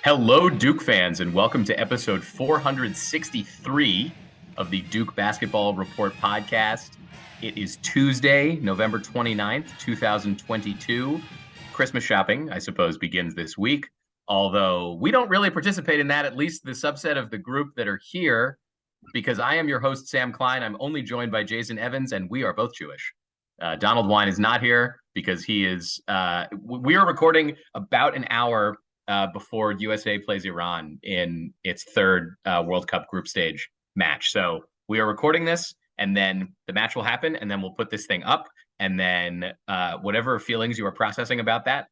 Hello, Duke fans, and welcome to episode 463 of the Duke Basketball Report podcast. It is Tuesday, November 29th, 2022. Christmas shopping, I suppose, begins this week, although we don't really participate in that, at least the subset of the group that are here, because I am your host, Sam Klein. I'm only joined by Jason Evans, and we are both Jewish. Donald Wine is not here because we are recording about an hour before USA plays Iran in its third World Cup group stage match. So we are recording this, and then the match will happen, and then we'll put this thing up, and then whatever feelings you are processing about that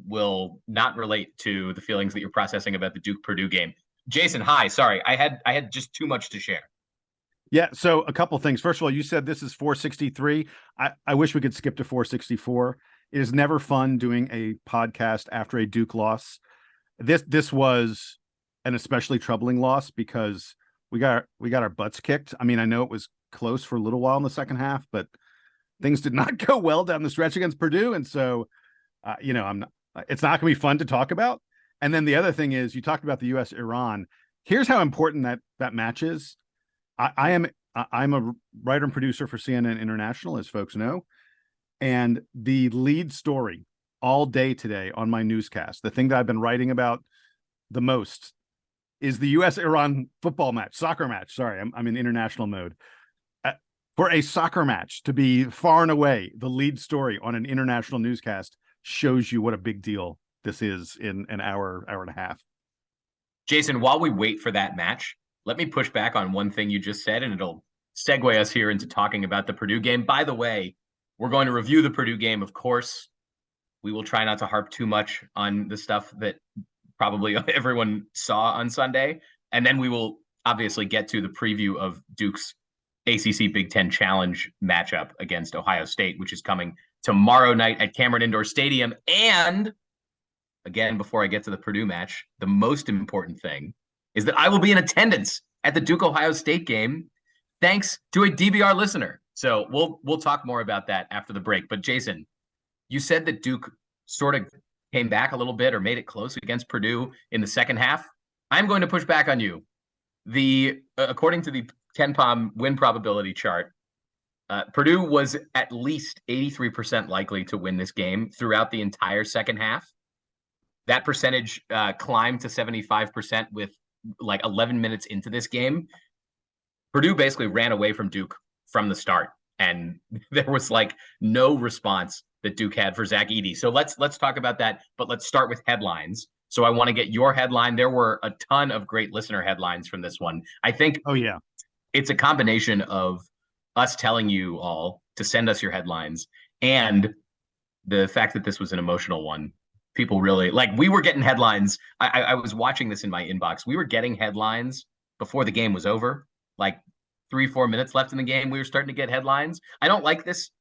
will not relate to the feelings that you're processing about the Duke-Purdue game. Jason, hi. Sorry, I had just too much to share. Yeah, so a couple things. First of all, you said this is 463. I wish we could skip to 464. It is never fun doing a podcast after a Duke loss. This was an especially troubling loss because we got our butts kicked. I mean, I know it was close for a little while in the second half, but things did not go well down the stretch against Purdue, and so it's not going to be fun to talk about. And then the other thing is, you talked about the U.S.-Iran. Here's how important that match is. I'm a writer and producer for CNN International, as folks know, and the lead story all day today on my newscast, the thing that I've been writing about the most, is the U.S.-Iran football match, soccer match. Sorry, I'm in international mode. For a soccer match to be far and away the lead story on an international newscast shows you what a big deal this is in an hour and a half. Jason, while we wait for that match, let me push back on one thing you just said, and it'll segue us here into talking about the Purdue game. By the way, we're going to review the Purdue game, of course. We will try not to harp too much on the stuff that probably everyone saw on Sunday. And then we will obviously get to the preview of Duke's ACC-Big Ten Challenge matchup against Ohio State, which is coming tomorrow night at Cameron Indoor Stadium. And again, before I get to the Purdue match, the most important thing is that I will be in attendance at the Duke-Ohio State game, thanks to a DBR listener. So we'll talk more about that after the break. But Jason, you said that Duke sort of came back a little bit or made it close against Purdue in the second half. I'm going to push back on you. According to the KenPom win probability chart, Purdue was at least 83% likely to win this game throughout the entire second half. That percentage climbed to 75% with like 11 minutes into this game. Purdue basically ran away from Duke from the start, and there was like no response that Duke had for Zach Edey. So let's talk about that, but let's start with headlines. So I want to get your headline. There were a ton of great listener headlines from this one. I think it's a combination of us telling you all to send us your headlines and the fact that this was an emotional one. People really we were getting headlines. I was watching this in my inbox. We were getting headlines before the game was over, like 3-4 minutes left in the game. We were starting to get headlines. I don't like this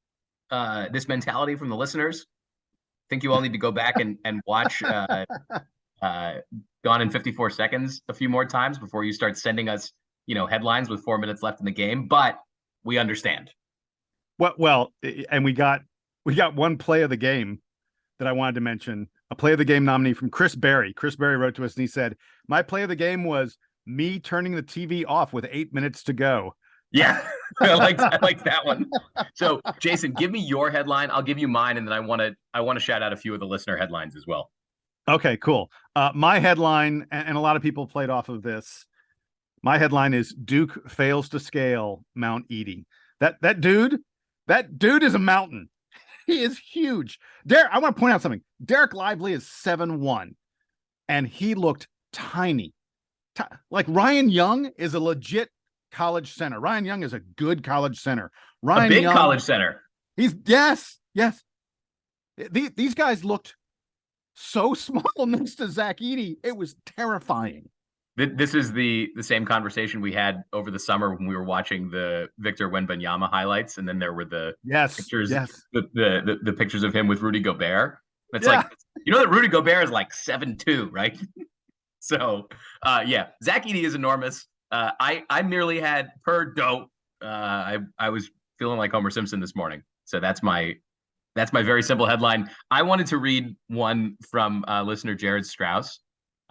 mentality from the listeners. I think you all need to go back and watch Gone in 54 Seconds a few more times before you start sending us, headlines with 4 minutes left in the game. But we understand. Well, and we got one play of the game that I wanted to mention. A play of the game nominee from Chris Berry. Chris Berry wrote to us and he said, "My play of the game was me turning the TV off with 8 minutes to go." Yeah, I like that one. So, Jason, give me your headline. I'll give you mine, and then I want to shout out a few of the listener headlines as well. Okay, cool. My headline, and a lot of people played off of this. My headline is Duke fails to scale Mount Edey. That dude is a mountain. He is huge. I want to point out something. Derek Lively is 7'1", and he looked tiny. Like Ryan Young is a legit college center. Ryan Young is a good college center. A big college center. He's yes. These guys looked so small next to Zach Edey. It was terrifying. This is the same conversation we had over the summer when we were watching the Victor Wembanyama highlights, and then there were the pictures, the pictures of him with Rudy Gobert. It's like, that Rudy Gobert is like 7'2", right? So, Zach Edey is enormous. I merely had Purdue. I was feeling like Homer Simpson this morning. So that's my very simple headline. I wanted to read one from listener Jared Strauss.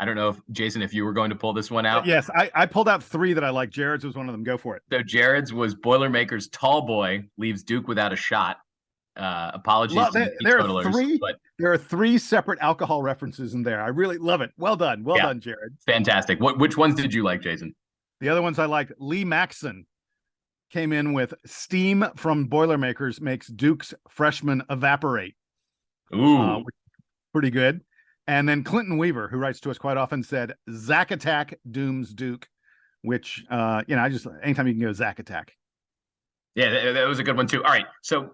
I don't know if Jason, if you were going to pull this one out. Yes, I pulled out three that I like. Jared's was one of them. Go for it. So Jared's was Boilermakers tall boy leaves Duke without a shot. Apologies to the There are teetotalers, three. but There are three separate alcohol references in there. I really love it. Well done. Well yeah, done, Jared. fantastic. Which ones did you like, Jason? The other ones I liked. Lee Maxson came in with steam from Boilermakers makes Duke's freshman evaporate. Ooh, Pretty good. And then Clinton Weaver, who writes to us quite often, said Zack Attack dooms Duke, which I just anytime you can go Zack Attack. yeah, that was a good one too. All right, so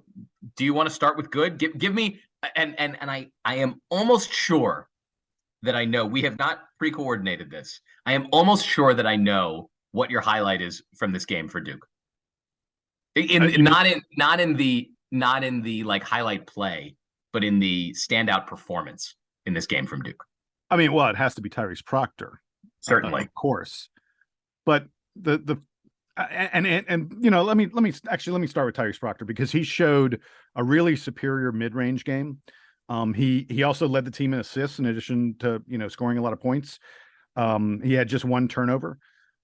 do you want to start with good? Give me and I am almost sure that I know we have not pre-coordinated this. I am almost sure that I know what your highlight is from this game for Duke. Not in the like highlight play, but in the standout performance in this game from Duke. I mean, well, it has to be Tyrese Proctor, Certainly, of course. But let me start with Tyrese Proctor because he showed a really superior mid-range game. He also led the team in assists in addition to scoring a lot of points. He had just one turnover,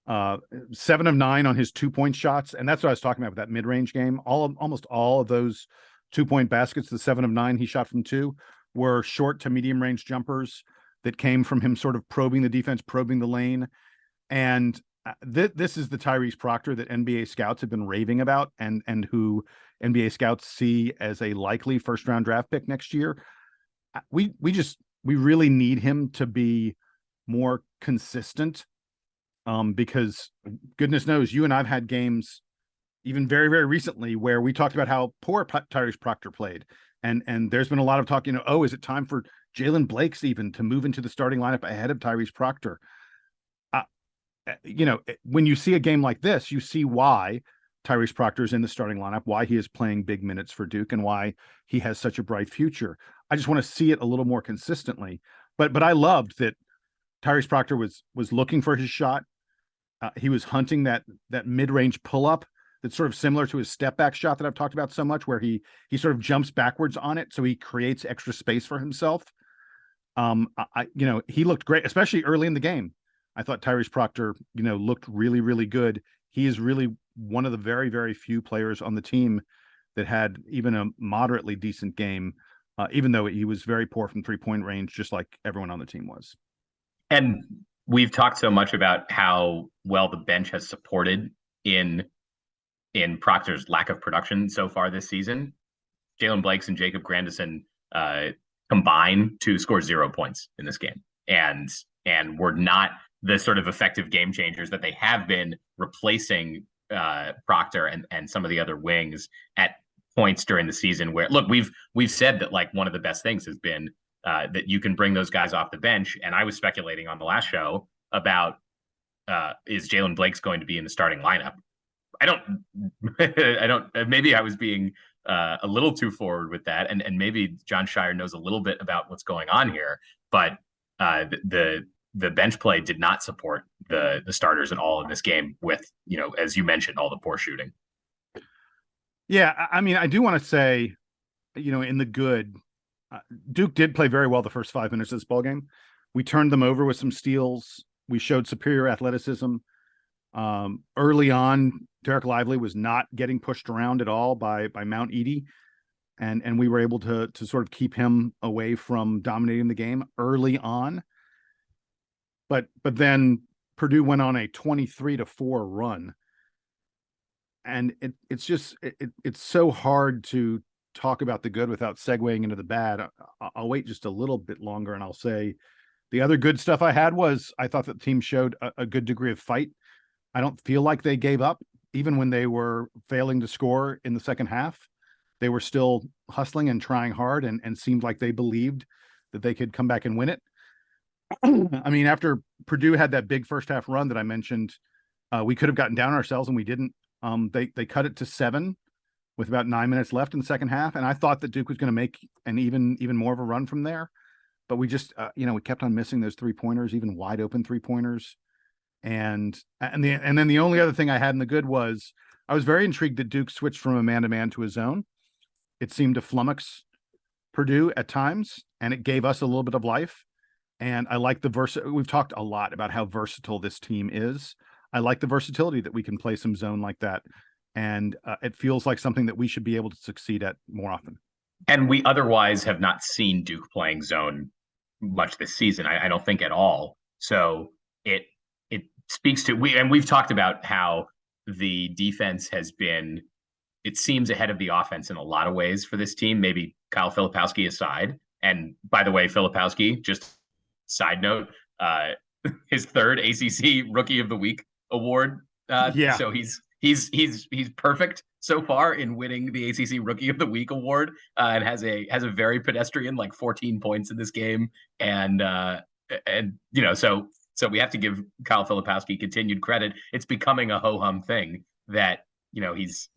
7 of 9 on his 2-point shots, and that's what I was talking about with that mid-range game. Almost all of those 2-point baskets, the 7 of 9 he shot from 2, were short to medium range jumpers that came from him sort of probing the defense, probing the lane. And this is the Tyrese Proctor that NBA scouts have been raving about and who NBA scouts see as a likely first round draft pick next year. We really need him to be more consistent because goodness knows you and I've had games even very, very recently where we talked about how poor Tyrese Proctor played. And there's been a lot of talk, is it time for Jalen Blakes even to move into the starting lineup ahead of Tyrese Proctor? When you see a game like this, you see why Tyrese Proctor is in the starting lineup, why he is playing big minutes for Duke, and why he has such a bright future. I just want to see it a little more consistently. But I loved that Tyrese Proctor was looking for his shot. He was hunting that mid-range pull-up that's sort of similar to his step-back shot that I've talked about so much, where he sort of jumps backwards on it, so he creates extra space for himself. He looked great, especially early in the game. I thought Tyrese Proctor, looked really, really good. He is really one of the very, very few players on the team that had even a moderately decent game, even though he was very poor from 3-point range, just like everyone on the team was. and we've talked so much about how well the bench has supported in Proctor's lack of production so far this season. Jalen Blakes and Jacob Grandison combine to score 0 points in this game, and were not the sort of effective game changers that they have been, replacing Proctor and some of the other wings at points during the season. Where look, we've said that like one of the best things has been that you can bring those guys off the bench, and I was speculating on the last show about is Jalen Blakes going to be in the starting lineup? I don't. Maybe I was being a little too forward with that, and maybe John Shire knows a little bit about what's going on here, but the bench play did not support the starters at all in this game with, as you mentioned, all the poor shooting. Yeah, I mean, I do want to say, in the good, Duke did play very well the first 5 minutes of this ball game. We turned them over with some steals. We showed superior athleticism. Early on, Derek Lively was not getting pushed around at all by Mount Edey, and we were able to sort of keep him away from dominating the game early on. But then Purdue went on a 23-4 run, and it's so hard to talk about the good without segueing into the bad. I'll wait just a little bit longer, and I'll say the other good stuff I had was I thought that the team showed a good degree of fight. I don't feel like they gave up, even when they were failing to score in the second half. They were still hustling and trying hard, and seemed like they believed that they could come back and win it. I mean, after Purdue had that big first half run that I mentioned, we could have gotten down ourselves, and we didn't. They cut it to 7 with about 9 minutes left in the second half, and I thought that Duke was going to make an even more of a run from there. But we just, we kept on missing those 3-pointers, even wide open 3-pointers. And then the only other thing I had in the good was I was very intrigued that Duke switched from a man-to-man to a zone. It seemed to flummox Purdue at times, and it gave us a little bit of life. And I like we've talked a lot about how versatile this team is. I like the versatility that we can play some zone like that. And it feels like something that we should be able to succeed at more often. And we otherwise have not seen Duke playing zone much this season. I don't think at all. So it speaks to we've talked about how the defense has been, it seems, ahead of the offense in a lot of ways for this team, maybe Kyle Filipowski aside. And by the way, Filipowski, just side note, his third ACC Rookie of the Week award. So he's perfect so far in winning the ACC Rookie of the Week award, and has a very pedestrian, like 14 points in this game, and so we have to give Kyle Filipowski continued credit. It's becoming a ho hum thing that he's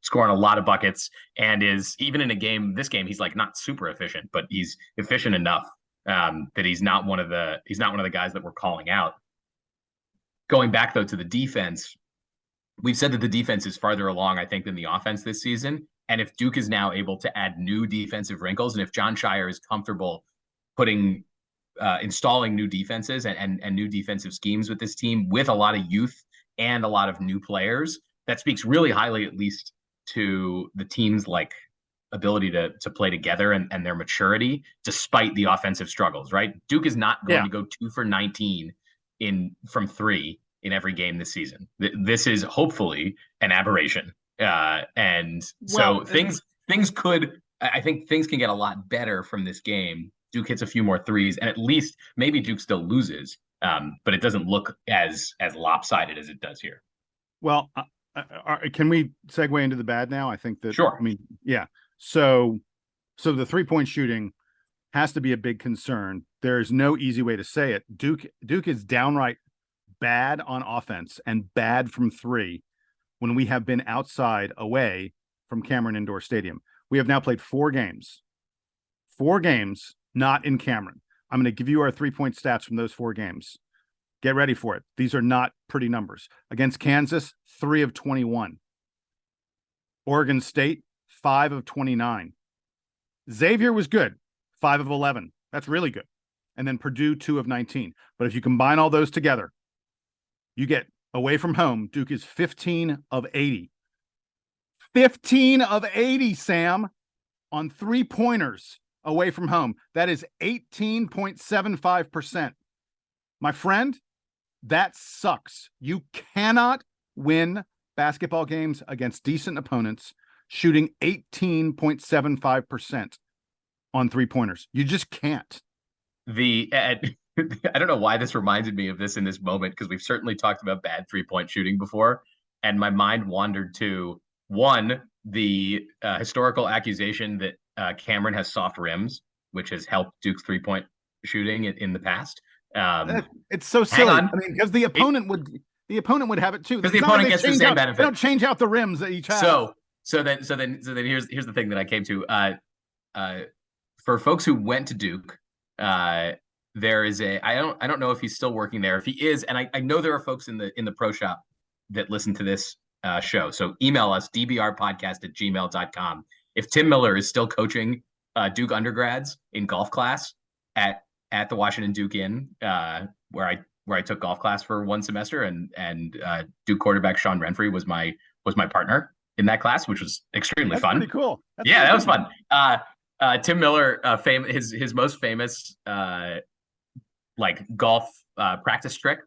scoring a lot of buckets, and is, even in this game he's like not super efficient, but he's efficient enough that he's not one of the guys that we're calling out. Going back though to the defense, we've said that the defense is farther along, I think, than the offense this season. And if Duke is now able to add new defensive wrinkles, and if John Shire is comfortable installing new defenses and new defensive schemes with this team, with a lot of youth and a lot of new players, that speaks really highly, at least, to the team's ability to play together and their maturity, despite the offensive struggles. Right? Duke is not going to go 2 for 19 from 3 in every game this season. This is hopefully an aberration, and so things could. I think things can get a lot better from this game. Duke hits a few more threes, and at least maybe Duke still loses, but it doesn't look as lopsided as it does here. Well, can we segue into the bad now? I think that, sure. I mean, yeah. So the 3-point shooting has to be a big concern. There's no easy way to say it. Duke is downright bad on offense and bad from 3 when we have been outside away from Cameron Indoor Stadium. We have now played 4 games not in Cameron. I'm going to give you our 3-point stats from those 4 games. Get ready for it. These are not pretty numbers. Against Kansas, 3 of 21. Oregon State, 5 of 29. Xavier was good, 5 of 11. That's really good. And then Purdue, 2 of 19. But if you combine all those together, you get, away from home, Duke is 15 of 80. 15 of 80, Sam, on 3-pointers away from home. That is 18.75%. My friend, that sucks. You cannot win basketball games against decent opponents shooting 18.75% on 3-pointers. You just can't. I don't know why this reminded me of this in this moment, because we've certainly talked about bad 3-point shooting before, and my mind wandered to the historical accusation that Cameron has soft rims, which has helped Duke's 3-point shooting in the past. It's so silly. I mean, because the opponent would have it too. Because the opponent gets the same benefit. They don't change out the rims that each have. So then here's the thing that I came to. For folks who went to Duke, there is I don't know if he's still working there. If he is, and I know there are folks in the pro shop that listen to this show. So email us, dbrpodcast@gmail.com. If Tim Miller is still coaching Duke undergrads in golf class at the Washington Duke Inn, where I took golf class for 1 semester, and Duke quarterback Sean Renfrey was my partner in that class, which was extremely fun. Pretty cool. That was fun. Tim Miller, his most famous golf practice trick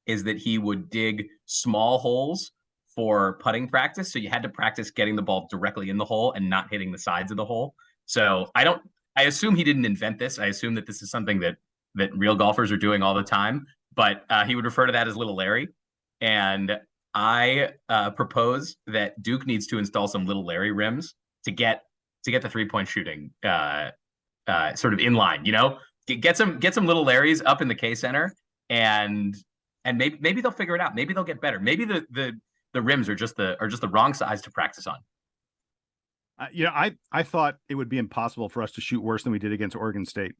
is that he would dig small holes for putting practice. So you had to practice getting the ball directly in the hole and not hitting the sides of the hole. So I assume he didn't invent this. I assume that this is something that real golfers are doing all the time, but he would refer to that as Little Larry. And I propose that Duke needs to install some Little Larry rims to get the 3-point shooting sort of in line, get some Little Larrys up in the K Center, and maybe they'll figure it out. Maybe they'll get better. Maybe the rims are just the wrong size to practice on. I thought it would be impossible for us to shoot worse than we did against Oregon State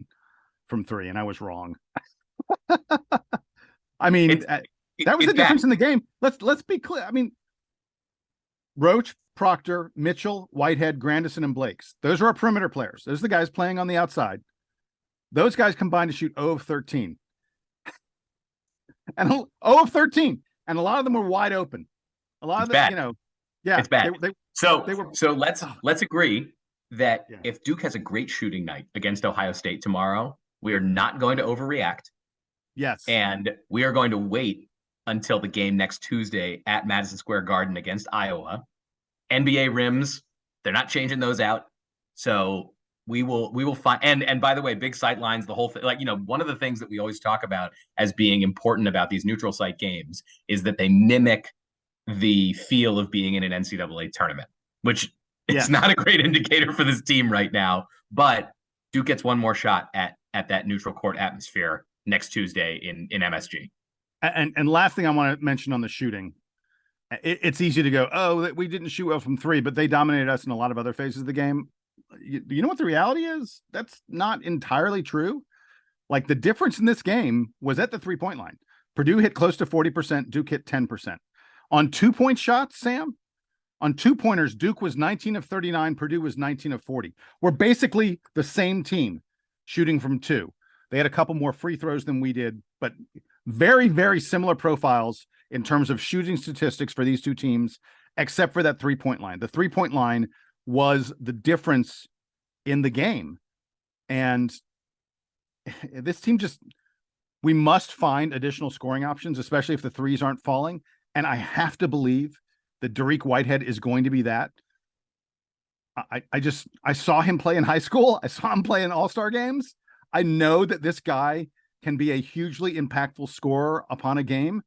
from 3, and I was wrong. I mean, that was the difference in the game. Let's be clear. I mean, Roach, Proctor, Mitchell, Whitehead, Grandison, and Blakes. Those are our perimeter players. Those are the guys playing on the outside. Those guys combined to shoot 0 of 13. And 0 of 13. And a lot of them were wide open. A lot It's of them, bad. you know, yeah. It's bad. They were, so let's agree that yeah. if Duke has a great shooting night against Ohio State tomorrow, we are not going to overreact. Yes. And we are going to wait until the game next Tuesday at Madison Square Garden against Iowa. NBA rims, they're not changing those out. So we will find, and by the way, big sight lines, the whole thing, like, one of the things that we always talk about as being important about these neutral site games is that they mimic the feel of being in an NCAA tournament, which is not a great indicator for this team right now. But Duke gets one more shot at that neutral court atmosphere next Tuesday in MSG. And last thing I want to mention on the shooting, it's easy to go, oh, we didn't shoot well from three, but they dominated us in a lot of other phases of the game. You know what the reality is? That's not entirely true. Like, the difference in this game was at the 3-point line. Purdue hit close to 40%, Duke hit 10%. On 2-point shots, Sam, on 2-pointers, Duke was 19 of 39, Purdue was 19 of 40. We're basically the same team shooting from two. They had a couple more free throws than we did, but very, very similar profiles in terms of shooting statistics for these two teams, except for that 3-point line. The 3-point line was the difference in the game. And this team we must find additional scoring options, especially if the threes aren't falling. And I have to believe that Dariq Whitehead is going to be that. I saw him play in high school. I saw him play in all-star games. I know that this guy can be a hugely impactful scorer upon a game.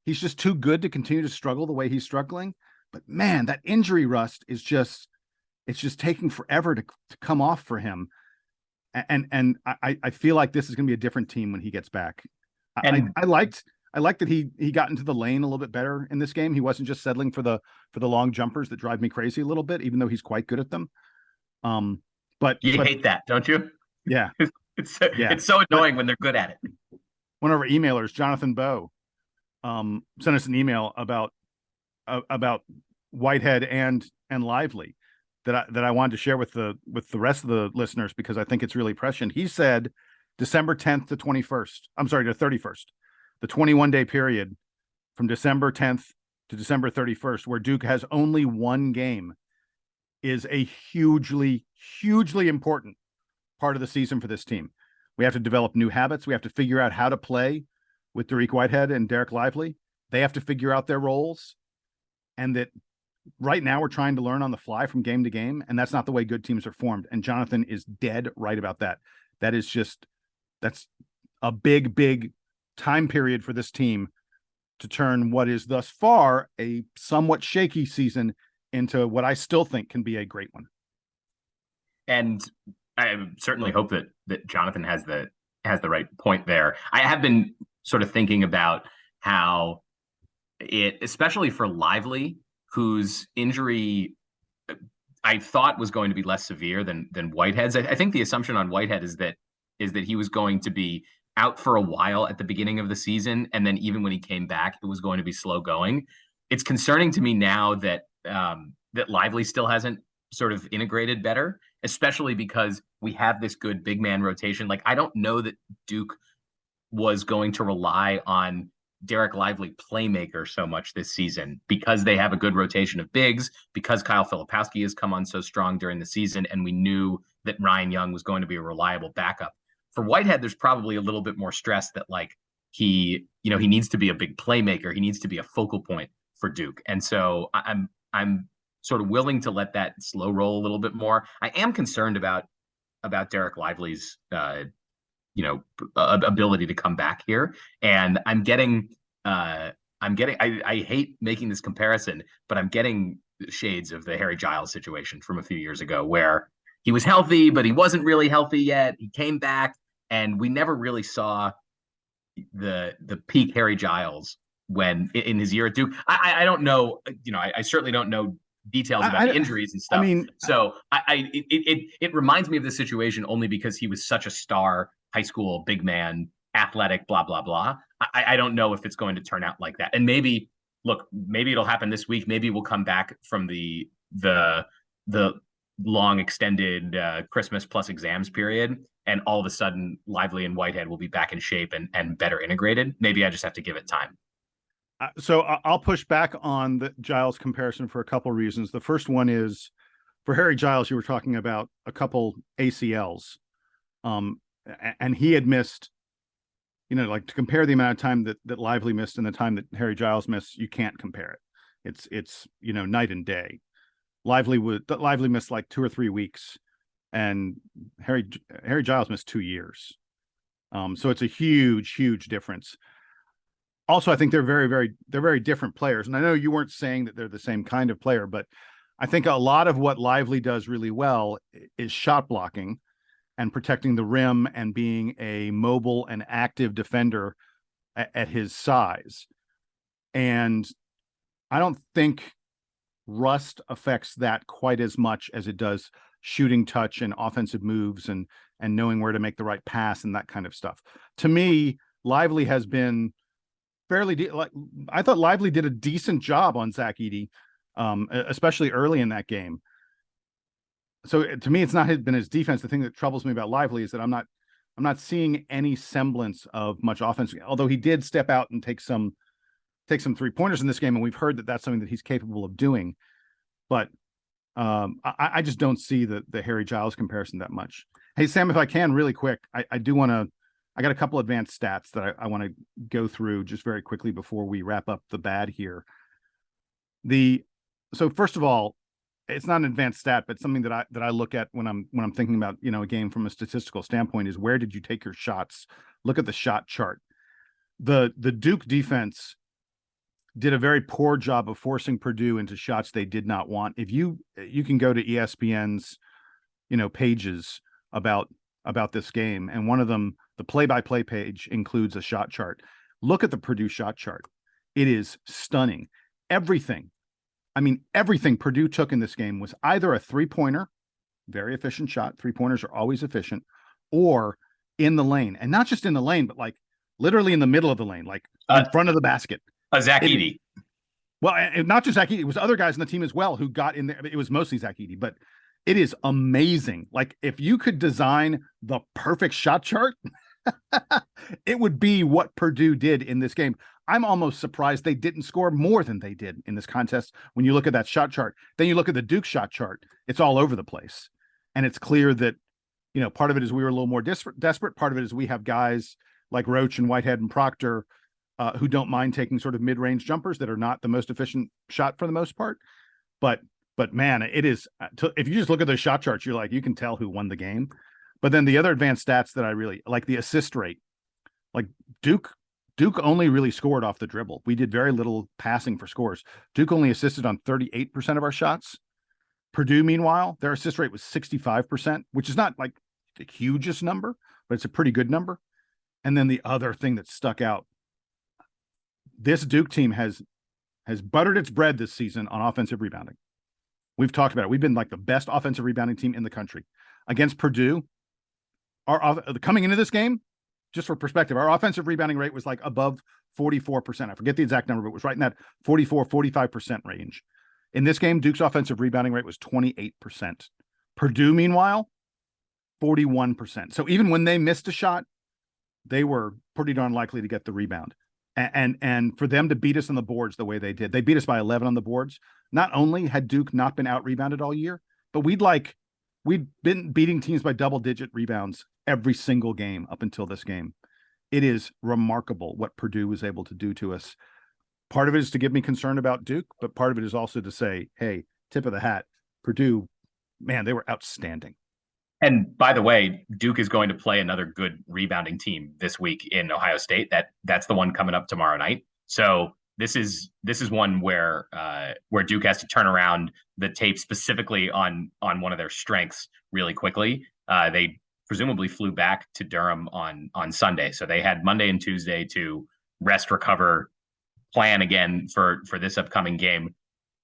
He's just too good to continue to struggle the way he's struggling. But man, that injury rust is it's just taking forever to come off for him. And I feel like this is going to be a different team when he gets back. I liked that he got into the lane a little bit better in this game. He wasn't just settling for the long jumpers that drive me crazy a little bit, even though he's quite good at them. But you hate that, don't you? Yeah. It's so annoying when they're good at it. One of our emailers, Jonathan Bowe, sent us an email about Whitehead and Lively that I wanted to share with the rest of the listeners, because I think it's really prescient. He said December 10th to 21st. I'm sorry, to 31st. The 21-day period from December 10th to December 31st, where Duke has only one game, is a hugely, hugely important part of the season for this team. We have to develop new habits. We have to figure out how to play with Dariq Whitehead and Derek Lively. They have to figure out their roles. And that right now we're trying to learn on the fly from game to game. And that's not the way good teams are formed. And Jonathan is dead right about that. That's a big, big time period for this team to turn what is thus far a somewhat shaky season into what I still think can be a great one. And I certainly hope that Jonathan has the right point there. I have been sort of thinking about how it, especially for Lively, whose injury I thought was going to be less severe than Whitehead's. I think the assumption on Whitehead is that he was going to be out for a while at the beginning of the season, and then even when he came back, it was going to be slow going. It's concerning to me now that that Lively still hasn't sort of integrated better, especially because we have this good big man rotation. Like, I don't know that Duke was going to rely on Derek Lively playmaker so much this season, because they have a good rotation of bigs, because Kyle Filipowski has come on so strong during the season, and we knew that Ryan Young was going to be a reliable backup. For Whitehead, there's probably a little bit more stress that, like, he needs to be a big playmaker. He needs to be a focal point for Duke. And so I'm sort of willing to let that slow roll a little bit more. I am concerned about Derek Lively's ability to come back here. And I hate making this comparison, but I'm getting shades of the Harry Giles situation from a few years ago, where he was healthy, but he wasn't really healthy yet. He came back, and we never really saw the peak Harry Giles when in his year at Duke. I don't know, I certainly don't know details about the injuries and stuff. I mean, so it reminds me of this situation only because he was such a star high school big man, athletic, blah blah blah. I don't know if it's going to turn out like that. And maybe it'll happen this week. Maybe we'll come back from the long extended Christmas plus exams period, and all of a sudden Lively and Whitehead will be back in shape and better integrated. Maybe I just have to give it time. So I'll push back on the Giles comparison for a couple reasons. The first one is for Harry Giles, you were talking about a couple ACLs, and he had missed. Like to compare the amount of time that Lively missed and the time that Harry Giles missed, you can't compare it. It's night and day. Lively missed like 2 or 3 weeks, and Harry Giles missed 2 years. So it's a huge difference. Also, I think they're very different players. And I know you weren't saying that they're the same kind of player, but I think a lot of what Lively does really well is shot blocking and protecting the rim and being a mobile and active defender at his size. And I don't think rust affects that quite as much as it does shooting touch and offensive moves and knowing where to make the right pass and that kind of stuff. To me, Lively has been I thought Lively did a decent job on Zach Edey, especially early in that game. So to me, it's not been his defense. The thing that troubles me about Lively is that I'm not seeing any semblance of much offense. Although he did step out and take some 3-pointers in this game, and we've heard that that's something that he's capable of doing. But I just don't see the Harry Giles comparison that much. Hey Sam, if I can, really quick, I got a couple advanced stats that I want to go through just very quickly before we wrap up the bad here. So first of all, it's not an advanced stat, but something that I look at when I'm thinking about a game from a statistical standpoint is where did you take your shots? Look at the shot chart. The Duke defense did a very poor job of forcing Purdue into shots they did not want. If you can go to ESPN's pages about this game, and one of them, the play-by-play page, includes a shot chart. Look at the Purdue shot chart. It is stunning. Everything Purdue took in this game was either a 3-pointer, very efficient shot. 3-pointers are always efficient, or in the lane, and not just in the lane, but like literally in the middle of the lane, like in front of the basket. Zach Edey. Well, and not just Zach Edey, it was other guys on the team as well who got in there. It was mostly Zach Edey, but it is amazing. Like if you could design the perfect shot chart, it would be what Purdue did in this game. I'm almost surprised they didn't score more than they did in this contest. When you look at that shot chart, then you look at the Duke shot chart, it's all over the place. And it's clear that, part of it is we were a little more desperate. Part of it is we have guys like Roach and Whitehead and Proctor who don't mind taking sort of mid-range jumpers that are not the most efficient shot for the most part. But man, it is, if you just look at those shot charts, you're like, you can tell who won the game. But then the other advanced stats that I really like, the assist rate, like Duke only really scored off the dribble. We did very little passing for scores. Duke only assisted on 38% of our shots. Purdue, meanwhile, their assist rate was 65%, which is not like the hugest number, but it's a pretty good number. And then the other thing that stuck out, this Duke team has buttered its bread this season on offensive rebounding. We've talked about it. We've been like the best offensive rebounding team in the country. Against Purdue, coming into this game, just for perspective, our offensive rebounding rate was like above 44%. I forget the exact number, but it was right in that 45% range. In this game, Duke's offensive rebounding rate was 28%. Purdue, meanwhile, 41%. So even when they missed a shot, they were pretty darn likely to get the rebound. And for them to beat us on the boards the way they did, they beat us by 11 on the boards. Not only had Duke not been out rebounded all year, but we'd been beating teams by double-digit rebounds every single game up until this game. It is remarkable what Purdue was able to do to us. Part of it is to give me concern about Duke, but part of it is also to say, hey, tip of the hat, Purdue, man, they were outstanding. And by the way, Duke is going to play another good rebounding team this week in Ohio State. That's the one coming up tomorrow night. So this is one where Duke has to turn around the tape specifically on one of their strengths really quickly. They presumably flew back to Durham on Sunday, so they had Monday and Tuesday to rest, recover, plan again for this upcoming game.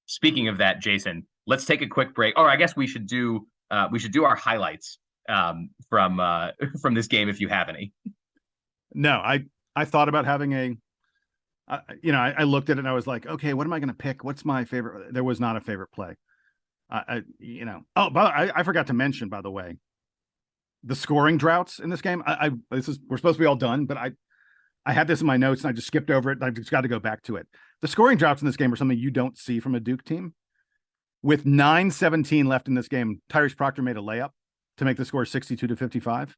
Speaking of that, Jason, let's take a quick break. Or I guess we should do our highlights from this game if you have any. No, I thought about having I looked at it and I was like, okay, what am I going to pick? What's my favorite? There was not a favorite play. But I forgot to mention, by the way, the scoring droughts in this game. We're supposed to be all done, but I had this in my notes and I just skipped over it. I just got to go back to it. The scoring droughts in this game are something you don't see from a Duke team. With 9:17 left in this game, Tyrese Proctor made a layup to make the score 62-55,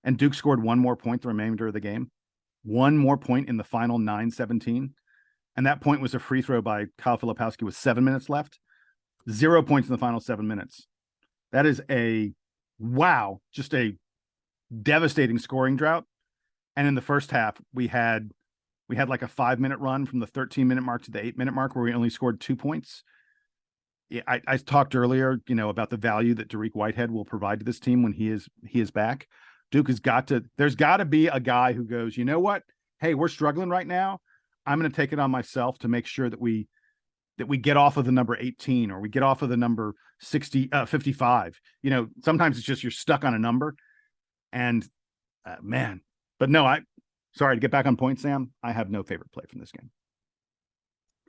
and Duke scored one more point the remainder of the game. One more point in the final 9:17, and that point was a free throw by Kyle Filipowski with 7 minutes left. 0 points in the final 7 minutes. That is just a devastating scoring drought. And in the first half, we had like a 5-minute run from the 13-minute mark to the 8-minute mark where we only scored 2 points. Yeah, I talked earlier, about the value that Dariq Whitehead will provide to this team when he is back. Duke there's got to be a guy who goes, you know what? Hey, we're struggling right now. I'm going to take it on myself to make sure that we get off of the number 18 or we get off of the number 55. Sometimes it's just you're stuck on a number. And man, but no, sorry to get back on point, Sam. I have no favorite play from this game.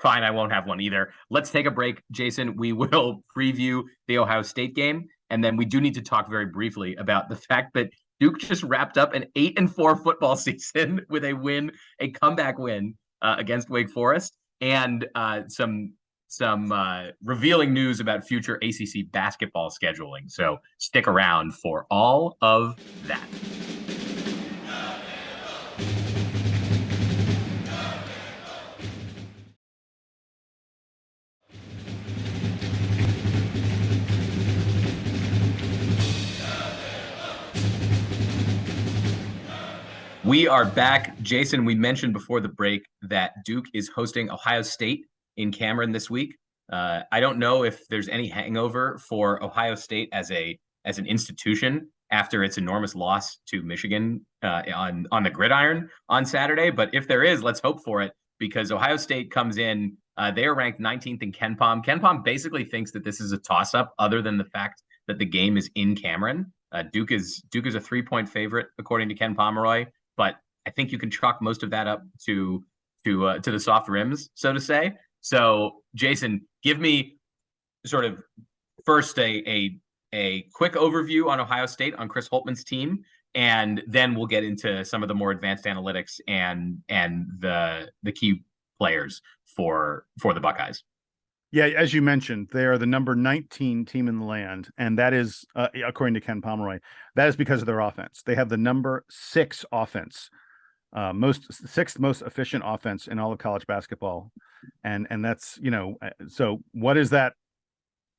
Fine, I won't have one either. Let's take a break, Jason. We will preview the Ohio State game, and then we do need to talk very briefly about the fact that Duke just wrapped up an 8-4 football season with a comeback win against Wake Forest, and some revealing news about future ACC basketball scheduling. So stick around for all of that. We are back. Jason, we mentioned before the break that Duke is hosting Ohio State in Cameron this week. I don't know if there's any hangover for Ohio State as an institution after its enormous loss to Michigan on the gridiron on Saturday. But if there is, let's hope for it, because Ohio State comes in. They are ranked 19th in KenPom. KenPom basically thinks that this is a toss-up, other than the fact that the game is in Cameron. Duke is a 3-point favorite according to Ken Pomeroy, but I think you can chalk most of that up to the soft rims, so to say. So, Jason, give me sort of first a quick overview on Ohio State, on Chris Holtmann's team, and then we'll get into some of the more advanced analytics and the key players for the Buckeyes. Yeah, as you mentioned, they are the number 19 team in the land, and that is, according to Ken Pomeroy, that is because of their offense. They have the number 6 offense, sixth most efficient offense in all of college basketball, and that's so what is that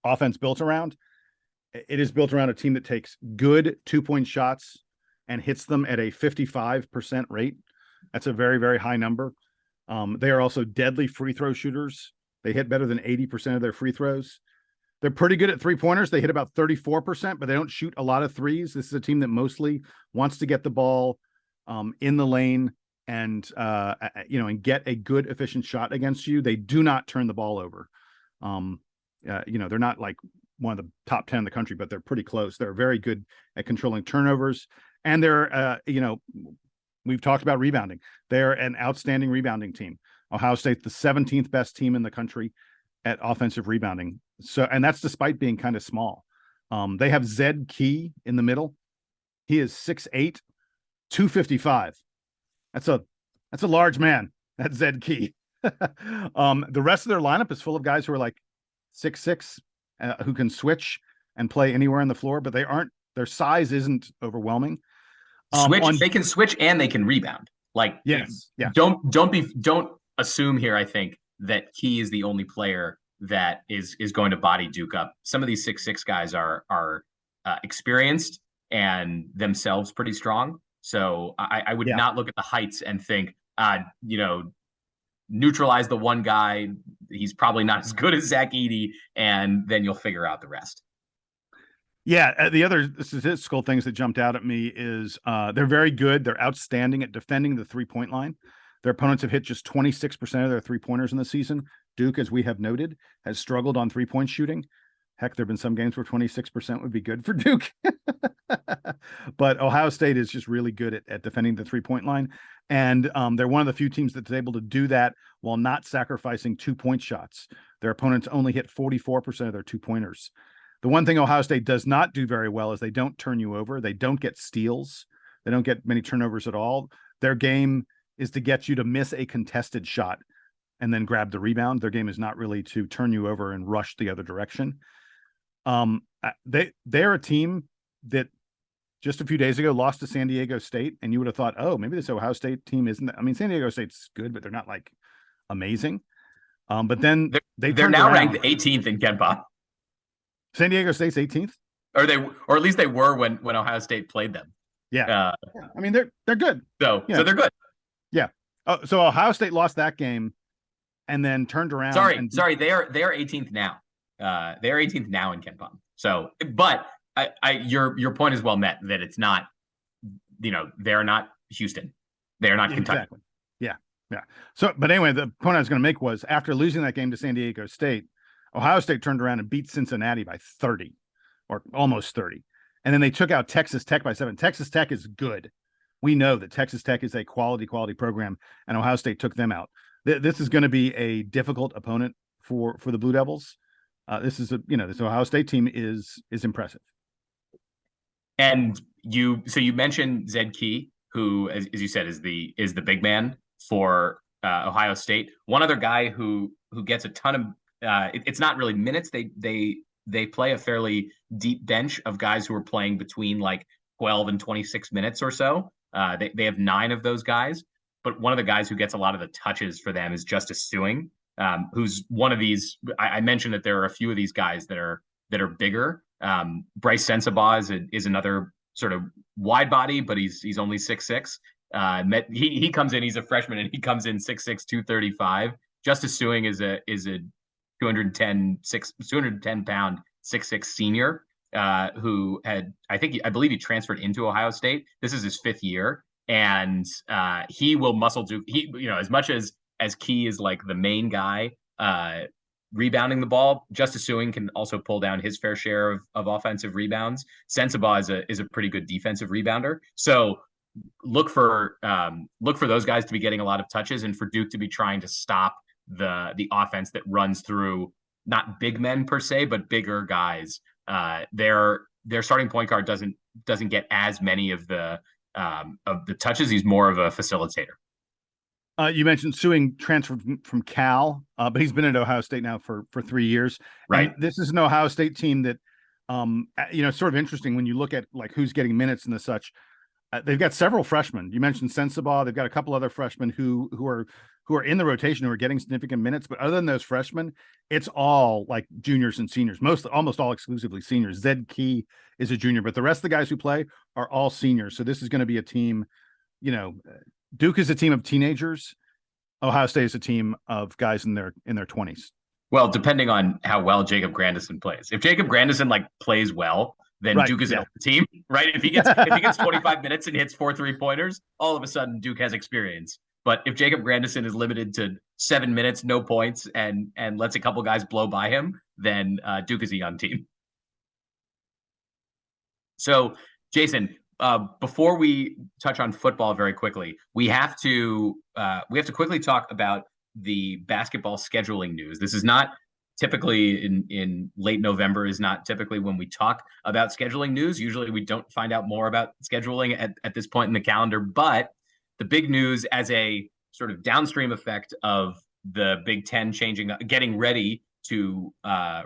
offense built around? It is built around a team that takes good 2-point shots and hits them at a 55% rate. That's a very, very high number. They are also deadly free throw shooters. They hit better than 80% of their free throws. They're pretty good at 3-pointers. They hit about 34%, but they don't shoot a lot of threes. This is a team that mostly wants to get the ball in the lane and get a good, efficient shot against you. They do not turn the ball over. They're not like one of the top 10 in the country, but they're pretty close. They're very good at controlling turnovers. And they're, we've talked about rebounding. They're an outstanding rebounding team. Ohio State, the 17th best team in the country at offensive rebounding. So, and that's despite being kind of small. They have Zed Key in the middle. He is 6'8", 255. That's a large man. That's Zed Key. The rest of their lineup is full of guys who are like 6'6", who can switch and play anywhere on the floor, but their size isn't overwhelming. They can switch and they can rebound. Like, yes, yeah. Don't assume here, I think, that Key is the only player that is going to body Duke up. Some of these 6'6" guys are experienced and themselves pretty strong. So I would not look at the heights and think, neutralize the one guy. He's probably not as good as Zach Edey, and then you'll figure out the rest. Yeah, the other statistical things that jumped out at me is they're very good. They're outstanding at defending the 3-point line. Their opponents have hit just 26% of their 3-pointers in the season. Duke, as we have noted, has struggled on 3-point shooting, Heck, there have been some games where 26% would be good for Duke. But Ohio State is just really good at defending the 3-point line. And they're one of the few teams that's able to do that while not sacrificing 2-point shots. Their opponents only hit 44% of their 2-pointers. The one thing Ohio State does not do very well is they don't turn you over. They don't get steals. They don't get many turnovers at all. Their game is to get you to miss a contested shot and then grab the rebound. Their game is not really to turn you over and rush the other direction. They're a team that just a few days ago lost to San Diego State, and you would have thought, oh, maybe this Ohio State team isn't. I mean, San Diego State's good, but they're not like amazing. But then they're now ranked 18th in KenPom. San Diego State's 18th, or at least they were when Ohio State played them. Yeah. I mean, they're good. So they're good. Yeah. Oh, so Ohio State lost that game and then turned around. Sorry, they are 18th now. They're 18th now in KenPom. So, but your point is well met that it's not, they're not Houston. They're not Kentucky. Exactly. Yeah. So, but anyway, the point I was going to make was after losing that game to San Diego State, Ohio State turned around and beat Cincinnati by 30 or almost 30. And then they took out Texas Tech by 7. Texas Tech is good. We know that Texas Tech is a quality program, and Ohio State took them out. This is going to be a difficult opponent for the Blue Devils. This Ohio State team is impressive. And you mentioned Zed Key, who, as you said, is the big man for Ohio State. One other guy who gets a ton of it's not really minutes. They play a fairly deep bench of guys who are playing between like 12 and 26 minutes or so. They have 9 of those guys, but one of the guys who gets a lot of the touches for them is Justice Suing, who's one of these. I mentioned that there are a few of these guys that are bigger. Bryce Sensabaugh is another sort of wide body, but he's only 6'6". He comes in, he's a freshman, and he comes in 6'6", 235. Justice Suing is a 210 pound 6'6" senior who I believe he transferred into Ohio State. This is his 5th year, and he will muscle Duke. As much as Key is like the main guy rebounding the ball, Justice Suing can also pull down his fair share of offensive rebounds. Sensabaugh is a pretty good defensive rebounder. So look for those guys to be getting a lot of touches, and for Duke to be trying to stop the offense that runs through not big men per se, but bigger guys. Their starting point guard doesn't get as many of the touches. He's more of a facilitator. You mentioned Suing transferred from Cal, but he's been at Ohio State now for 3 years. Right. And this is an Ohio State team that, sort of interesting when you look at like who's getting minutes and the such. They've got several freshmen. You mentioned Sensabaugh. They've got a couple other freshmen who are in the rotation who are getting significant minutes. But other than those freshmen, it's all like juniors and seniors. Almost all exclusively seniors. Zed Key is a junior, but the rest of the guys who play are all seniors. So this is going to be a team. Duke is a team of teenagers. Ohio State is a team of guys in their 20s. Well, depending on how well Jacob Grandison plays. If Jacob Grandison plays well, then right. Duke is out of the team, right? If he gets 25 minutes and hits 4 3-pointers, all of a sudden Duke has experience. But if Jacob Grandison is limited to 7 minutes, no points, and lets a couple guys blow by him, then Duke is a young team. So, Jason, before we touch on football very quickly, we have to quickly talk about the basketball scheduling news. This is not typically in late November is not typically when we talk about scheduling news. Usually we don't find out more about scheduling at this point in the calendar, but the big news as a sort of downstream effect of the Big Ten getting ready to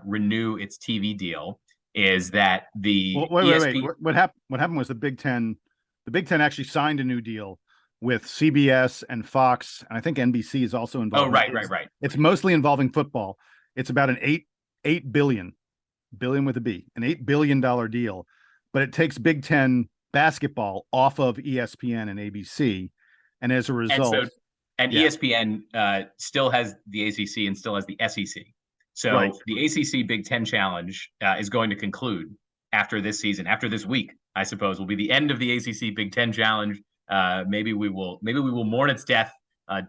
renew its TV deal is that the wait. What happened was the Big Ten actually signed a new deal with CBS and Fox, and I think NBC is also involved. Oh, right. It's mostly involving football. It's about an $8 billion with a B, an $8 billion deal, but it takes Big Ten basketball off of ESPN and ABC, and as a result, ESPN still has the ACC and still has the SEC. So right. The ACC-Big Ten Challenge is going to conclude after this season, after this week, I suppose, will be the end of the ACC-Big Ten Challenge. Maybe we will mourn its death.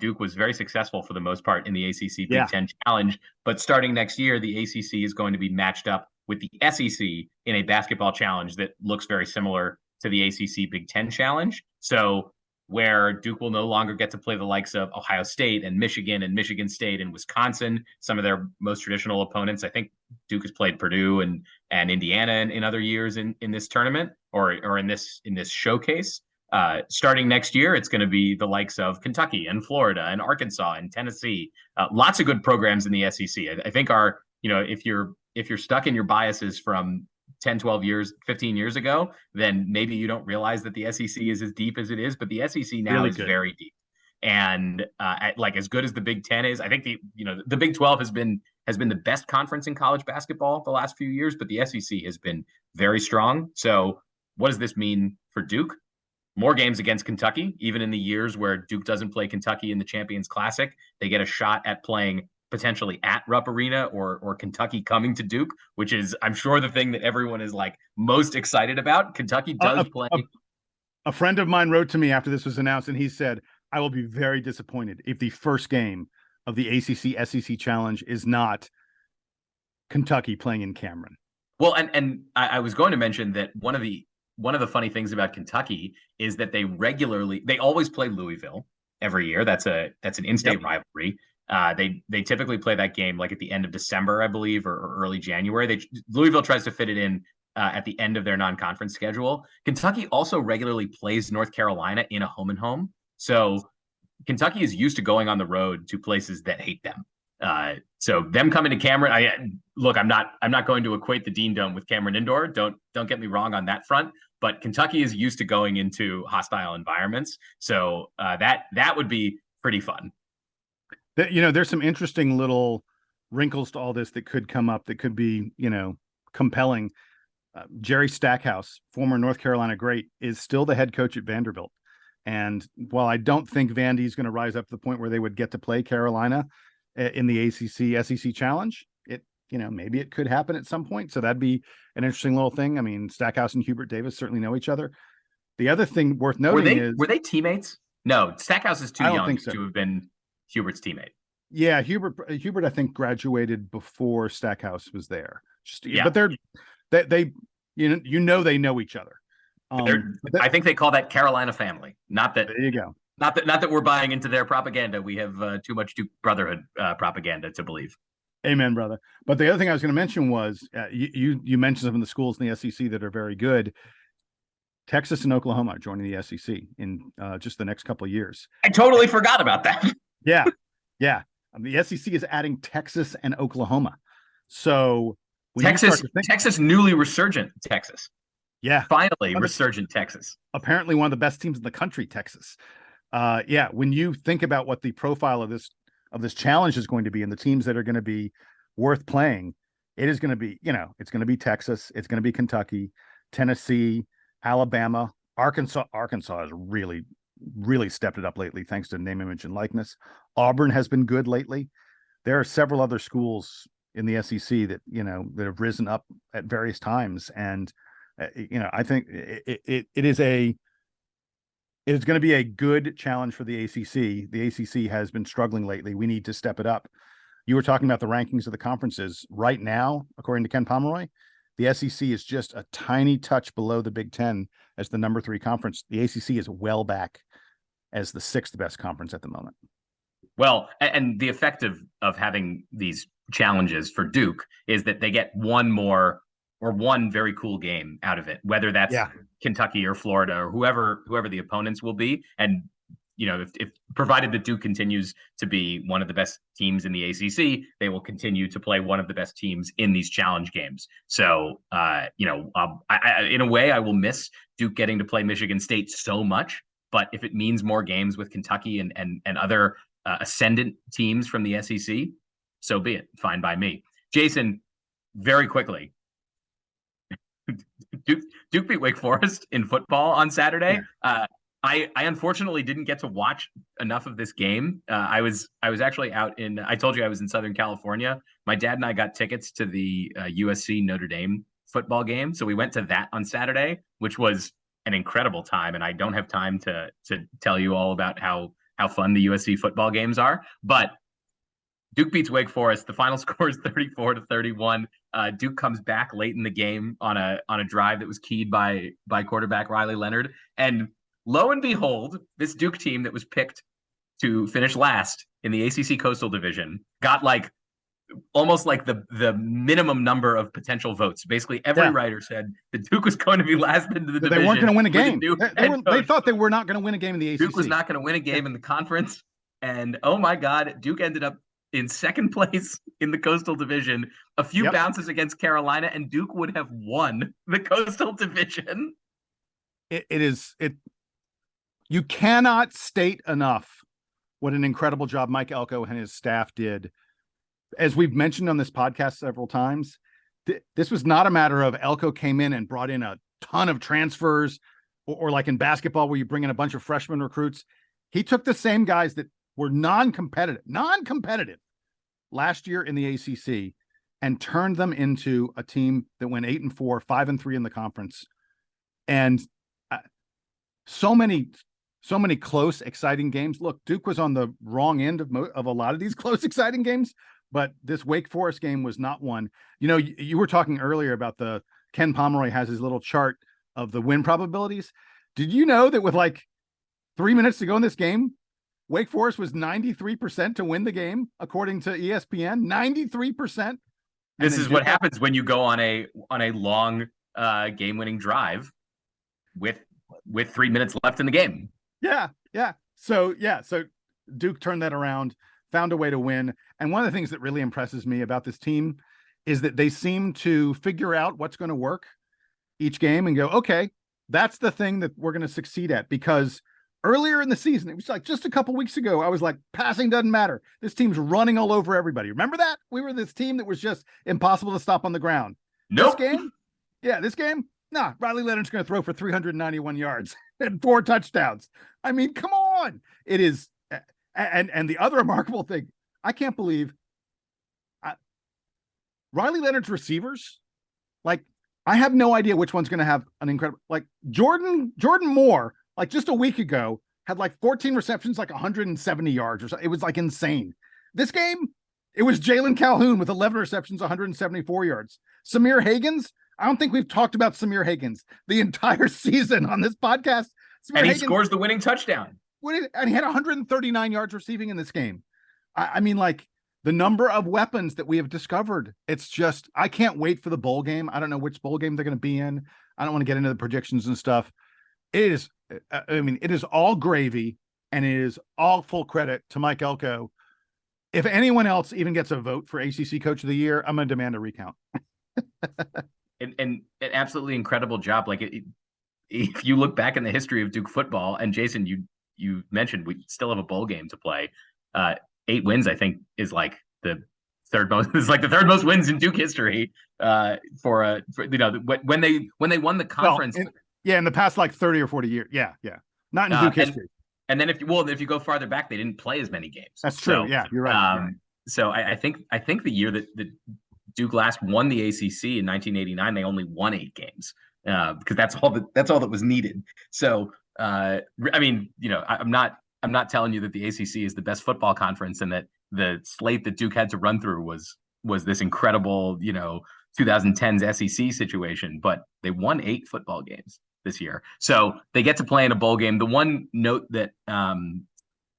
Duke was very successful for the most part in the ACC Big Ten Challenge, but starting next year, the ACC is going to be matched up with the SEC in a basketball challenge that looks very similar to the ACC-Big Ten challenge. So where Duke will no longer get to play the likes of Ohio State and Michigan State and Wisconsin, some of their most traditional opponents. I think Duke has played Purdue and Indiana in other years in this tournament or in this showcase. Starting next year, it's going to be the likes of Kentucky and Florida and Arkansas and Tennessee. Lots of good programs in the SEC. I think if you're stuck in your biases from 10, 12 years, 15 years ago, then maybe you don't realize that the SEC is as deep as it is, but the SEC now is very deep. And as good as the Big Ten is, I think the Big 12 has been the best conference in college basketball the last few years, but the SEC has been very strong. So what does this mean for Duke? More games against Kentucky, even in the years where Duke doesn't play Kentucky in the Champions Classic, they get a shot at playing potentially at Rupp Arena or Kentucky coming to Duke, which is, I'm sure, the thing that everyone is most excited about. Kentucky does play. A friend of mine wrote to me after this was announced, and he said, I will be very disappointed if the first game of the ACC SEC Challenge is not Kentucky playing in Cameron. Well, and I was going to mention that one of the funny things about Kentucky is that they always play Louisville every year. That's an in-state rivalry. They typically play that game at the end of December, I believe, or early January. Louisville tries to fit it in at the end of their non-conference schedule. Kentucky also regularly plays North Carolina in a home and home. So Kentucky is used to going on the road to places that hate them. So them coming to Cameron, I'm not going to equate the Dean Dome with Cameron Indoor. Don't get me wrong on that front. But Kentucky is used to going into hostile environments. So that would be pretty fun. There's some interesting little wrinkles to all this that could come up that could be, compelling. Jerry Stackhouse, former North Carolina great, is still the head coach at Vanderbilt. And while I don't think Vandy's going to rise up to the point where they would get to play Carolina in the ACC SEC Challenge, maybe it could happen at some point. So that'd be an interesting little thing. I mean, Stackhouse and Hubert Davis certainly know each other. The other thing worth noting were they teamates? No, Stackhouse is too young to have been Hubert's teammate. Yeah, Hubert I think graduated before Stackhouse was there. But they know each other. I think they call that Carolina family. Not that there you go. Not that we're buying into their propaganda. We have too much Duke brotherhood propaganda to believe. Amen, brother. But the other thing I was going to mention was you mentioned some of the schools in the SEC that are very good. Texas and Oklahoma are joining the SEC in just the next couple of years. I totally forgot about that. Yeah. The SEC is adding Texas and Oklahoma. So Texas, newly resurgent Texas. Yeah. Finally, resurgent Texas. Apparently one of the best teams in the country, Texas. When you think about what the profile of this challenge is going to be and the teams that are going to be worth playing, it is going to be, it's going to be Texas, it's going to be Kentucky, Tennessee, Alabama, Arkansas. Arkansas has really, really stepped it up lately, thanks to name, image, and likeness. Auburn has been good lately. There are several other schools in the SEC that, that have risen up at various times. And, I think it is going to be a good challenge for the ACC. The ACC has been struggling lately. We need to step it up. You were talking about the rankings of the conferences. Right now, according to Ken Pomeroy, the SEC is just a tiny touch below the Big Ten as the number 3 conference. The ACC is well back as the 6th best conference at the moment. Well, and the effect of having these challenges for Duke is that they get one very cool game out of it, whether that's Kentucky or Florida or whoever the opponents will be. And, if provided that Duke continues to be one of the best teams in the ACC, they will continue to play one of the best teams in these challenge games. So, in a way, I will miss Duke getting to play Michigan State so much. But if it means more games with Kentucky and other ascendant teams from the SEC, so be it. Fine by me. Jason, very quickly, Duke beat Wake Forest in football on Saturday. I unfortunately didn't get to watch enough of this game. I was actually I told you I was in Southern California. My dad and I got tickets to the USC Notre Dame football game. So we went to that on Saturday, which was an incredible time. And I don't have time to tell you all about how fun the USC football games are, but Duke beats Wake Forest. The final score is 34-31. Duke comes back late in the game on a drive that was keyed by quarterback Riley Leonard, and lo and behold, this Duke team that was picked to finish last in the ACC Coastal Division got like almost like the minimum number of potential votes. Basically, every writer said that Duke was going to be last into the division. They weren't going to win a game. They thought they were not going to win a game in the ACC. Duke was not going to win a game in the conference. And oh my God, Duke ended up in second place in the Coastal Division. A few bounces against Carolina, and Duke would have won the Coastal Division. You cannot state enough what an incredible job Mike Elko and his staff did. As we've mentioned on this podcast several times, this was not a matter of Elko came in and brought in a ton of transfers or like in basketball where you bring in a bunch of freshman recruits. He took the same guys that were non-competitive last year in the ACC and turned them into a team that went 8-4, 5-3 in the conference. And so many close, exciting games. Look, Duke was on the wrong end of a lot of these close, exciting games, but this Wake Forest game was not one. You know, you were talking earlier about Ken Pomeroy has his little chart of the win probabilities. Did you know that with like 3 minutes to go in this game, Wake Forest was 93% to win the game, according to ESPN? 93%. This is what happens when you go on a long game-winning drive with 3 minutes left in the game. Yeah. So Duke turned that around, found a way to win. And one of the things that really impresses me about this team is that they seem to figure out what's going to work each game and go, okay, that's the thing that we're going to succeed at. Because earlier in the season, it was like just a couple weeks ago, I was like, passing doesn't matter. This team's running all over everybody. Remember that? We were this team that was just impossible to stop on the ground. Nope. This game, nah, Riley Leonard's going to throw for 391 yards and 4 touchdowns. I mean, come on. It is. And the other remarkable thing, I can't believe Riley Leonard's receivers. Like, I have no idea which one's going to have an incredible, like Jordan Moore, like just a week ago had like 14 receptions, like 170 yards or so. It was like insane. This game, it was Jalen Calhoun with 11 receptions, 174 yards. Samir Hagans. I don't think we've talked about Samir Hagans the entire season on this podcast. He scores the winning touchdown. And he had 139 yards receiving in this game. I mean, like the number of weapons that we have discovered. It's just, I can't wait for the bowl game. I don't know which bowl game they're going to be in. I don't want to get into the predictions and stuff. It is all gravy, and it is all full credit to Mike Elko. If anyone else even gets a vote for ACC Coach of the Year, I'm going to demand a recount. and an absolutely incredible job. Like if you look back in the history of Duke football, and Jason, you mentioned we still have a bowl game to play. 8 wins, I think, is like the third most. It's like the third most wins in Duke history. For when they won the conference. In the past like 30 or 40 years. Yeah. Not in Duke history. And then if you go farther back, they didn't play as many games. That's true. So, you're right. So I think the year that Duke last won the ACC in 1989, they only won 8 games because that's all that was needed. So I mean, I'm not telling you that the ACC is the best football conference and that the slate that Duke had to run through was this incredible 2010s SEC situation, but they won 8 football games this year. So they get to play in a bowl game. The one note that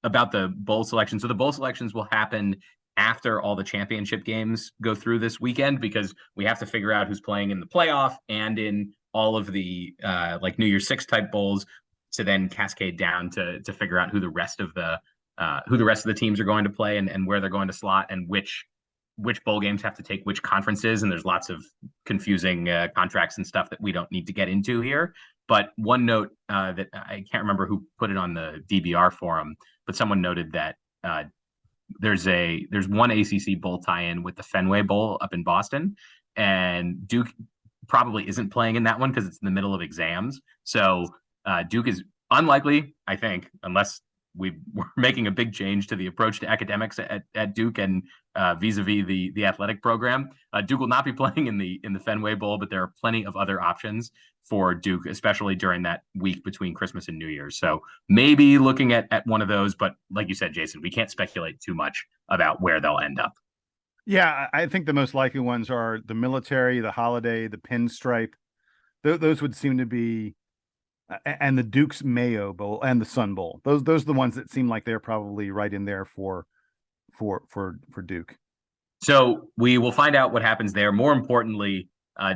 about the bowl selection. So the bowl selections will happen after all the championship games go through this weekend, because we have to figure out who's playing in the playoff and in all of the like New Year's Six type bowls, to then cascade down to figure out who the rest of the teams are going to play and where they're going to slot and which bowl games have to take which conferences. And there's lots of confusing contracts and stuff that we don't need to get into here. But one note that I can't remember who put it on the DBR forum, but someone noted that there's one ACC bowl tie-in with the Fenway Bowl up in Boston, and Duke probably isn't playing in that one because it's in the middle of exams. So Duke is unlikely, I think, unless we're making a big change to the approach to academics at Duke and vis-a-vis the athletic program. Duke will not be playing in the Fenway Bowl, but there are plenty of other options for Duke, especially during that week between Christmas and New Year's. So maybe looking at one of those, but like you said, Jason, we can't speculate too much about where they'll end up. Yeah, I think the most likely ones are the military, the holiday, the pinstripe. Those would seem to be, and the Duke's Mayo Bowl and the Sun Bowl. Those are the ones that seem like they're probably right in there for Duke. So we will find out what happens there. More importantly,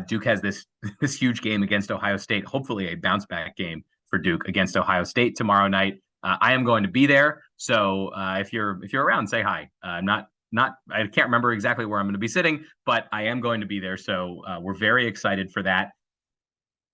Duke has this this huge game against Ohio State. Hopefully, a bounce back game for Duke against Ohio State tomorrow night. I am going to be there, so if you're around, say hi. I'm not I can't remember exactly where I'm going to be sitting, but I am going to be there. So we're very excited for that.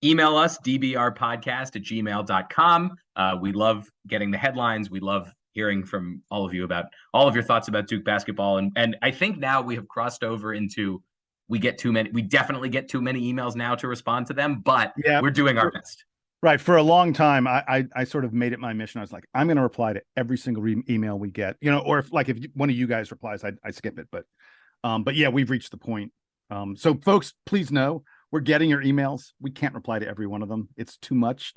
Email us, dbrpodcast@gmail.com. We love getting the headlines. We love hearing from all of you about all of your thoughts about Duke basketball. And I think now we have crossed over into we definitely get too many emails now to respond to them, but Yeah, we're doing our best. right. For a long time, I sort of made it my mission. I was like, I'm going to reply to every single email we get, or if one of you guys replies, I skip it. But yeah, we've reached the point. So folks, please know we're getting your emails. We can't reply to every one of them. It's too much,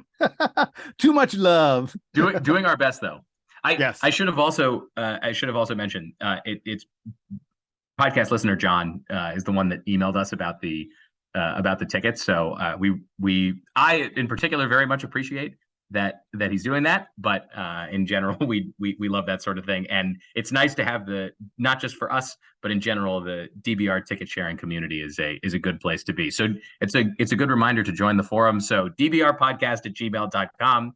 too much love. Doing our best though. Yes. I should have also mentioned it's podcast listener John is the one that emailed us about the tickets. So I in particular very much appreciate that he's doing that. But in general, we love that sort of thing, and it's nice to have the not just for us, but in general, the DBR ticket sharing community is a good place to be. So it's a good reminder to join the forum. So dbrpodcast@gmail.com.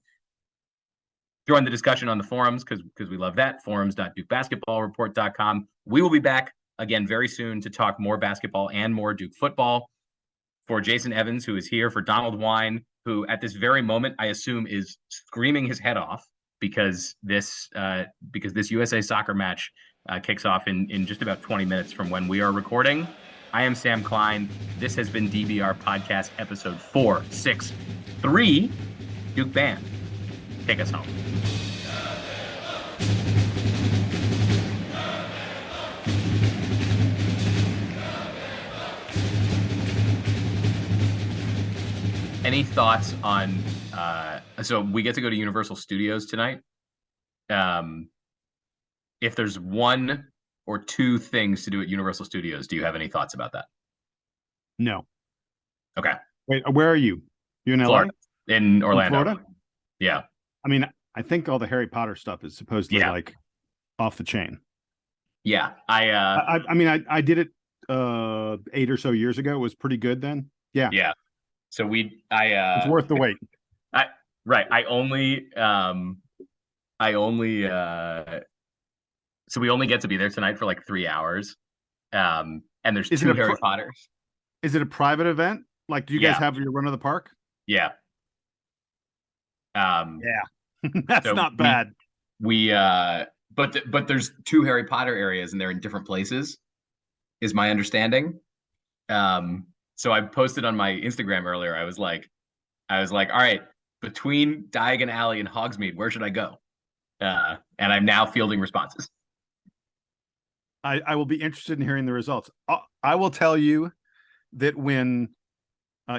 Join the discussion on the forums because we love that. Forums.dukebasketballreport.com. We will be back again very soon to talk more basketball and more Duke football. For Jason Evans, who is here, for Donald Wine, who at this very moment I assume is screaming his head off because this USA soccer match kicks off in just about 20 minutes from when we are recording. I am Sam Klein. This has been DBR Podcast episode 463. Duke Band, take us home. Any thoughts on so we get to go to Universal Studios tonight. If there's one or two things to do at Universal Studios, do you have any thoughts about that? No. Okay. Wait, where are you? You in LA? Florida. In Orlando. Florida? Yeah. I mean, I think all the Harry Potter stuff is supposedly like off the chain. Yeah. I mean, I did it 8 or so years ago. It was pretty good then. Yeah. Yeah. So it's worth the wait. So we only get to be there tonight for like 3 hours. And there's two Harry Potters. Is it a private event? Like, do you guys have your run of the park? Yeah. That's not bad. But there's two Harry Potter areas and they're in different places, is my understanding. So I posted on my Instagram earlier. I was like, all right, between Diagon Alley and Hogsmeade, where should I go? And I'm now fielding responses. I will be interested in hearing the results. I will tell you that when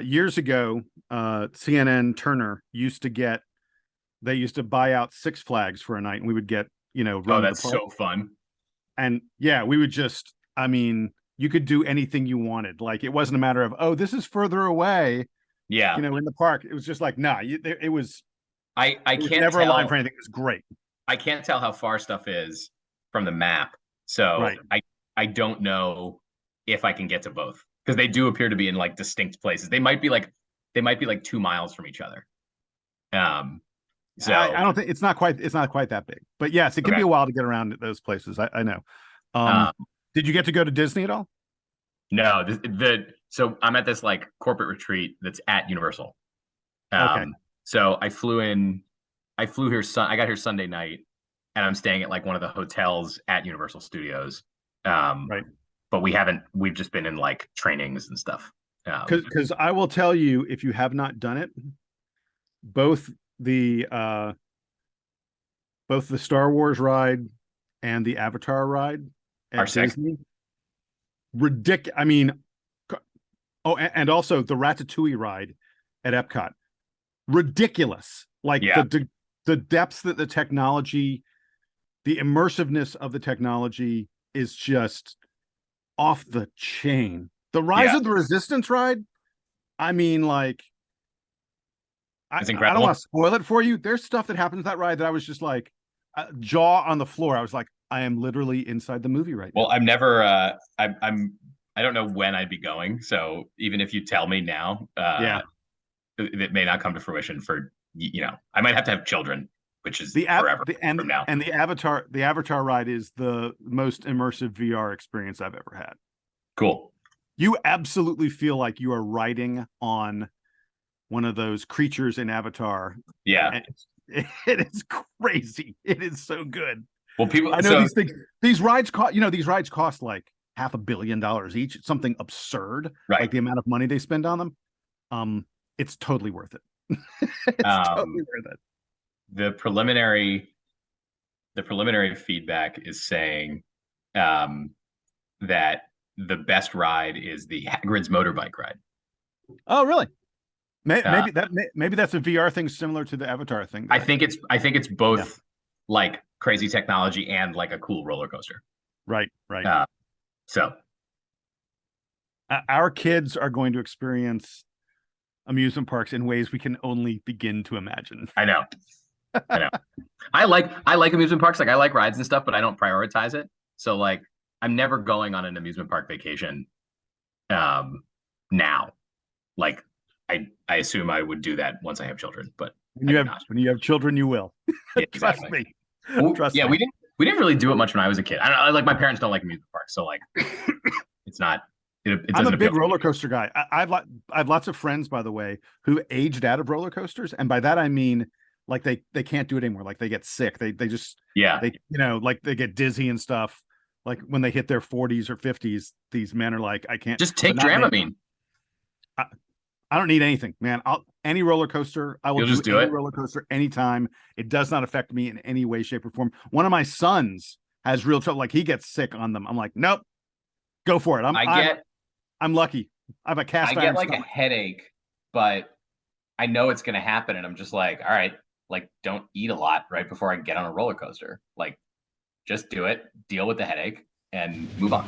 years ago, CNN Turner used to buy out Six Flags for a night, and we would get, run that's so fun. And yeah, we would just, I mean, you could do anything you wanted. Like, it wasn't a matter of, oh, this is further away. Yeah. In the park. It was just like, nah, it was. I can't never a line for anything. It was great. I can't tell how far stuff is from the map. So I don't know if I can get to both because they do appear to be in like distinct places. They might be like 2 miles from each other. So I don't think it's not quite that big, but yes, it can be a while to get around at those places. I know. Did you get to go to Disney at all? No, so I'm at this like corporate retreat that's at Universal. Okay. So I flew here. I got here Sunday night, and I'm staying at like one of the hotels at Universal Studios. Right. But we've just been in like trainings and stuff. Because I will tell you, if you have not done it, both the Star Wars ride and the Avatar ride at Disney, ridiculous. I mean, and also the Ratatouille ride at Epcot, ridiculous. Like the depths that the technology, the immersiveness of the technology is just off the chain. The Rise of the Resistance ride, I mean, like, It's I don't incredible. want to spoil it for you. There's stuff that happens that ride that I was just like, jaw on the floor. I was like, I am literally inside the movie right now. Well, I'm never. I don't know when I'd be going. So even if you tell me now, Yeah. it may not come to fruition for I might have to have children, which is forever from now. And the Avatar ride is the most immersive VR experience I've ever had. Cool. You absolutely feel like you are riding on one of those creatures in Avatar. Yeah. It is crazy. It is so good. Well, I know these rides cost like $500 million each. It's something absurd, right? Like the amount of money they spend on them. It's totally worth it. It's totally worth it. The preliminary feedback is saying that the best ride is the Hagrid's motorbike ride. Oh, really? Maybe that's a VR thing similar to the Avatar thing. I think it's both like crazy technology and like a cool roller coaster. Right. So our kids are going to experience amusement parks in ways we can only begin to imagine. I know. I like amusement parks. Like I like rides and stuff, but I don't prioritize it. So like I'm never going on an amusement park vacation now. Like I assume I would do that once I have children, but when you have children, you will. Yeah, Trust exactly. me. Well, Trust me. We didn't really do it much when I was a kid. I like my parents don't like amusement parks, so like it's not. I'm a big roller coaster guy. I have lots of friends, by the way, who aged out of roller coasters, and by that I mean like they can't do it anymore. Like they get sick. They just like they get dizzy and stuff. Like when they hit their 40s or 50s, these men are like, I can't. Just take Dramamine. I don't need anything, man. Any roller coaster, I will just do any it. roller coaster anytime. It does not affect me in any way, shape, or form. One of my sons has real trouble. Like he gets sick on them. I'm like, nope, go for it. I'm lucky. I have a cast iron. I get like a headache, but I know it's going to happen. And I'm just like, all right, like don't eat a lot right before I get on a roller coaster. Like just do it, deal with the headache and move on.